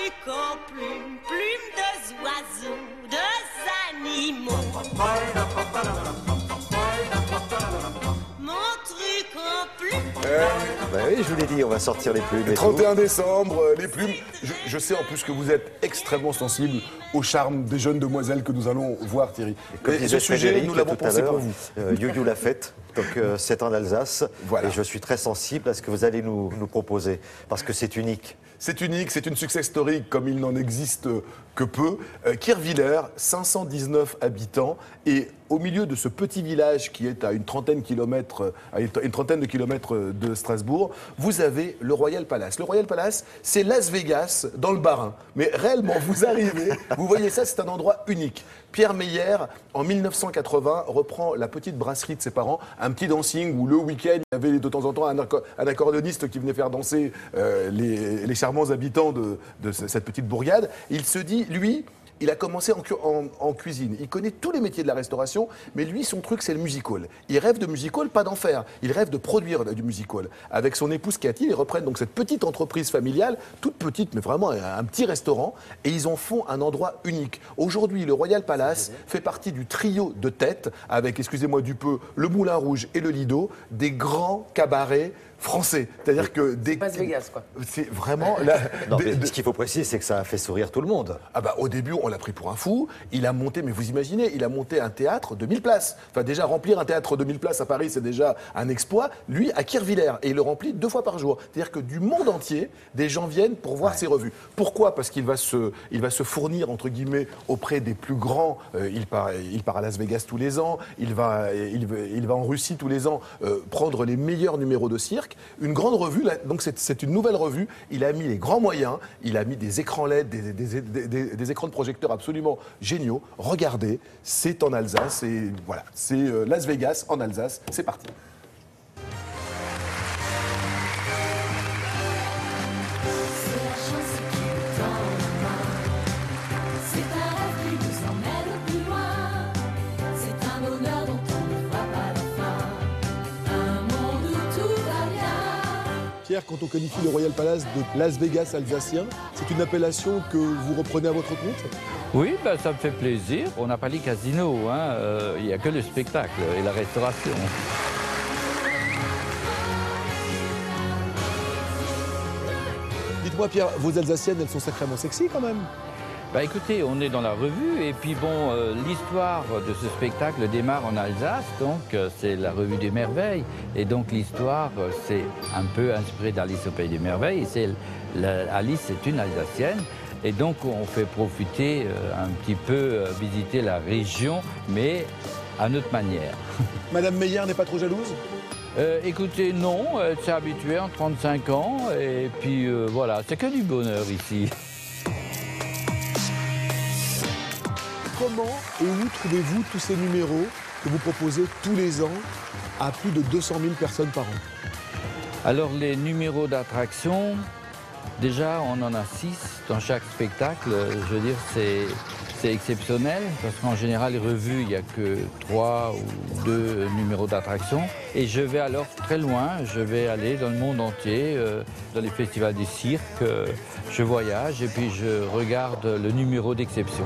truc en plume, plume de oiseaux, de animaux. Mon truc en plume. Bah oui, je vous l'ai dit, on va sortir les plumes. Le 31 décembre, les plumes. Je sais en plus que vous êtes extrêmement sensible au charme des jeunes demoiselles que nous allons voir, Thierry. Comme Et disait ce sujet, Frédéric nous l'avons tout à pensé l'heure, pour vous. You l'a fête, donc c'est en Alsace. Voilà. Et je suis très sensible à ce que vous allez nous proposer, parce que c'est unique. C'est unique, c'est une success story comme il n'en existe que peu. Kirchwiller, 519 habitants, et au milieu de ce petit village qui est à une trentaine de kilomètres de Strasbourg, vous avez le Royal Palace. Le Royal Palace, c'est Las Vegas dans le Bas-Rhin. Mais réellement, vous arrivez, vous voyez ça, c'est un endroit unique. Pierre Meyer, en 1980, reprend la petite brasserie de ses parents, un petit dancing où le week-end, il y avait de temps en temps un accordéoniste qui venait faire danser les charmants habitants de cette petite bourgade. Il se dit, lui, il a commencé en cuisine. Il connaît tous les métiers de la restauration, mais lui, son truc, c'est le music hall. Il rêve de music hall, pas d'en faire. Il rêve de produire du music hall. Avec son épouse Cathy, ils reprennent donc cette petite entreprise familiale, toute petite, mais vraiment un petit restaurant, et ils en font un endroit unique. Aujourd'hui, le Royal Palace fait partie du trio de tête, avec, excusez-moi du peu, le Moulin Rouge et le Lido, des grands cabarets français. C'est-à-dire que C'est pas Las Vegas, quoi. C'est vraiment... Non, mais ce qu'il faut préciser, c'est que ça a fait sourire tout le monde. Ah bah, au début, on l'a pris pour un fou. Il a monté, mais vous imaginez, il a monté un théâtre de 1000 places. Enfin, déjà, remplir un théâtre de 1000 places à Paris, c'est déjà un exploit. Lui, à Kirchwiller, et il le remplit 2 fois par jour. C'est-à-dire que du monde entier, des gens viennent pour voir ses revues. Pourquoi ? Parce qu'il va se fournir, entre guillemets, auprès des plus grands. Il part à Las Vegas tous les ans. Il va en Russie tous les ans prendre les meilleurs numéros de cirque. Une grande revue, là, donc c'est une nouvelle revue. Il a mis les grands moyens, il a mis des écrans LED, des écrans de projecteurs absolument géniaux. Regardez, c'est en Alsace, et voilà, c'est Las Vegas en Alsace, c'est parti. Pierre, quand on qualifie le Royal Palace de Las Vegas alsacien, c'est une appellation que vous reprenez à votre compte ? Oui, ben, ça me fait plaisir. On n'a pas les casinos, hein. Il n'y a que le spectacle et la restauration. Dites-moi Pierre, vos Alsaciennes, elles sont sacrément sexy quand même. Bah écoutez, on est dans la revue et puis bon, l'histoire de ce spectacle démarre en Alsace, donc c'est la revue des merveilles. Et donc l'histoire, c'est un peu inspiré d'Alice au Pays des Merveilles. Alice, c'est une Alsacienne. Et donc on fait profiter un petit peu, visiter la région, mais à notre manière. Madame Meyer n'est pas trop jalouse ? Écoutez, non, elle s'est habituée en 35 ans. Et puis voilà, c'est que du bonheur ici. Comment et où trouvez-vous tous ces numéros que vous proposez tous les ans à plus de 200 000 personnes par an? Alors les numéros d'attraction, déjà on en a 6 dans chaque spectacle. Je veux dire, c'est exceptionnel parce qu'en général, les revues, il n'y a que 3 ou 2 numéros d'attraction. Et je vais alors très loin, je vais aller dans le monde entier, dans les festivals des cirques. Je voyage et puis je regarde le numéro d'exception.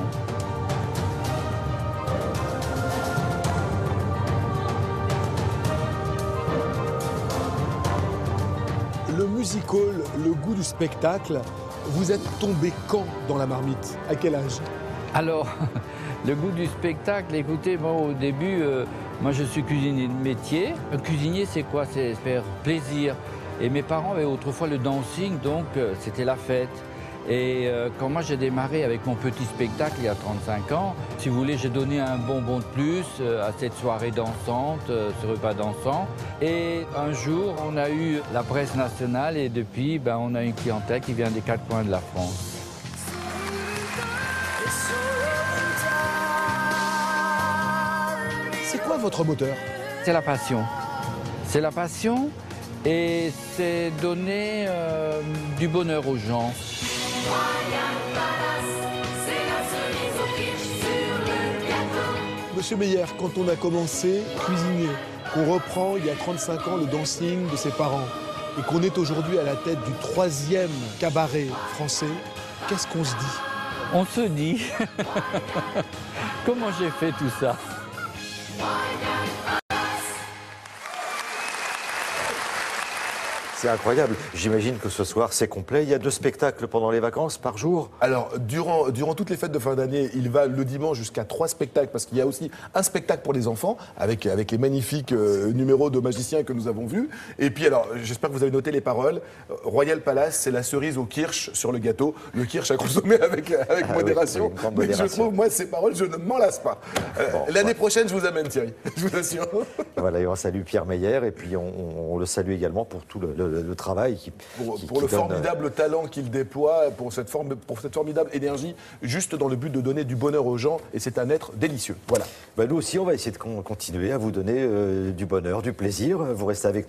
Le music hall, le goût du spectacle, vous êtes tombé quand dans la marmite? À quel âge? Alors, le goût du spectacle, écoutez, moi au début, moi je suis cuisinier de métier. Un cuisinier, c'est quoi? C'est faire plaisir. Et mes parents avaient autrefois le dancing, donc c'était la fête. Et quand moi j'ai démarré avec mon petit spectacle il y a 35 ans, si vous voulez, j'ai donné un bonbon de plus à cette soirée dansante, ce repas dansant. Et un jour, on a eu la presse nationale et depuis, on a une clientèle qui vient des 4 coins de la France. C'est quoi votre moteur? C'est la passion. C'est la passion et c'est donner du bonheur aux gens. Monsieur Meyer, quand on a commencé cuisinier, qu'on reprend il y a 35 ans le dancing de ses parents et qu'on est aujourd'hui à la tête du 3e cabaret français, Qu'est-ce qu'on se dit? On se dit, comment j'ai fait tout ça? C'est incroyable. J'imagine que ce soir, c'est complet. Il y a 2 spectacles pendant les vacances par jour. Alors, durant toutes les fêtes de fin d'année, il va le dimanche jusqu'à 3 spectacles, parce qu'il y a aussi un spectacle pour les enfants, avec les magnifiques numéros de magiciens que nous avons vus. Et puis, alors, j'espère que vous avez noté les paroles. Royal Palace, c'est la cerise au kirsch sur le gâteau. Le kirsch à consommer avec modération. oui, une grande Mais je modération. trouve, moi, ces paroles, je ne m'en lasse pas. L'année prochaine, je vous amène, Thierry. Je vous assure. Voilà, et on salue Pierre Meyer, et puis on le salue également pour tout le travail Pour qui le donne, formidable talent qu'il déploie, pour cette formidable énergie, juste dans le but de donner du bonheur aux gens. Et c'est un être délicieux. Voilà. Nous aussi, on va essayer de continuer à vous donner du bonheur, du plaisir. Vous restez avec nous.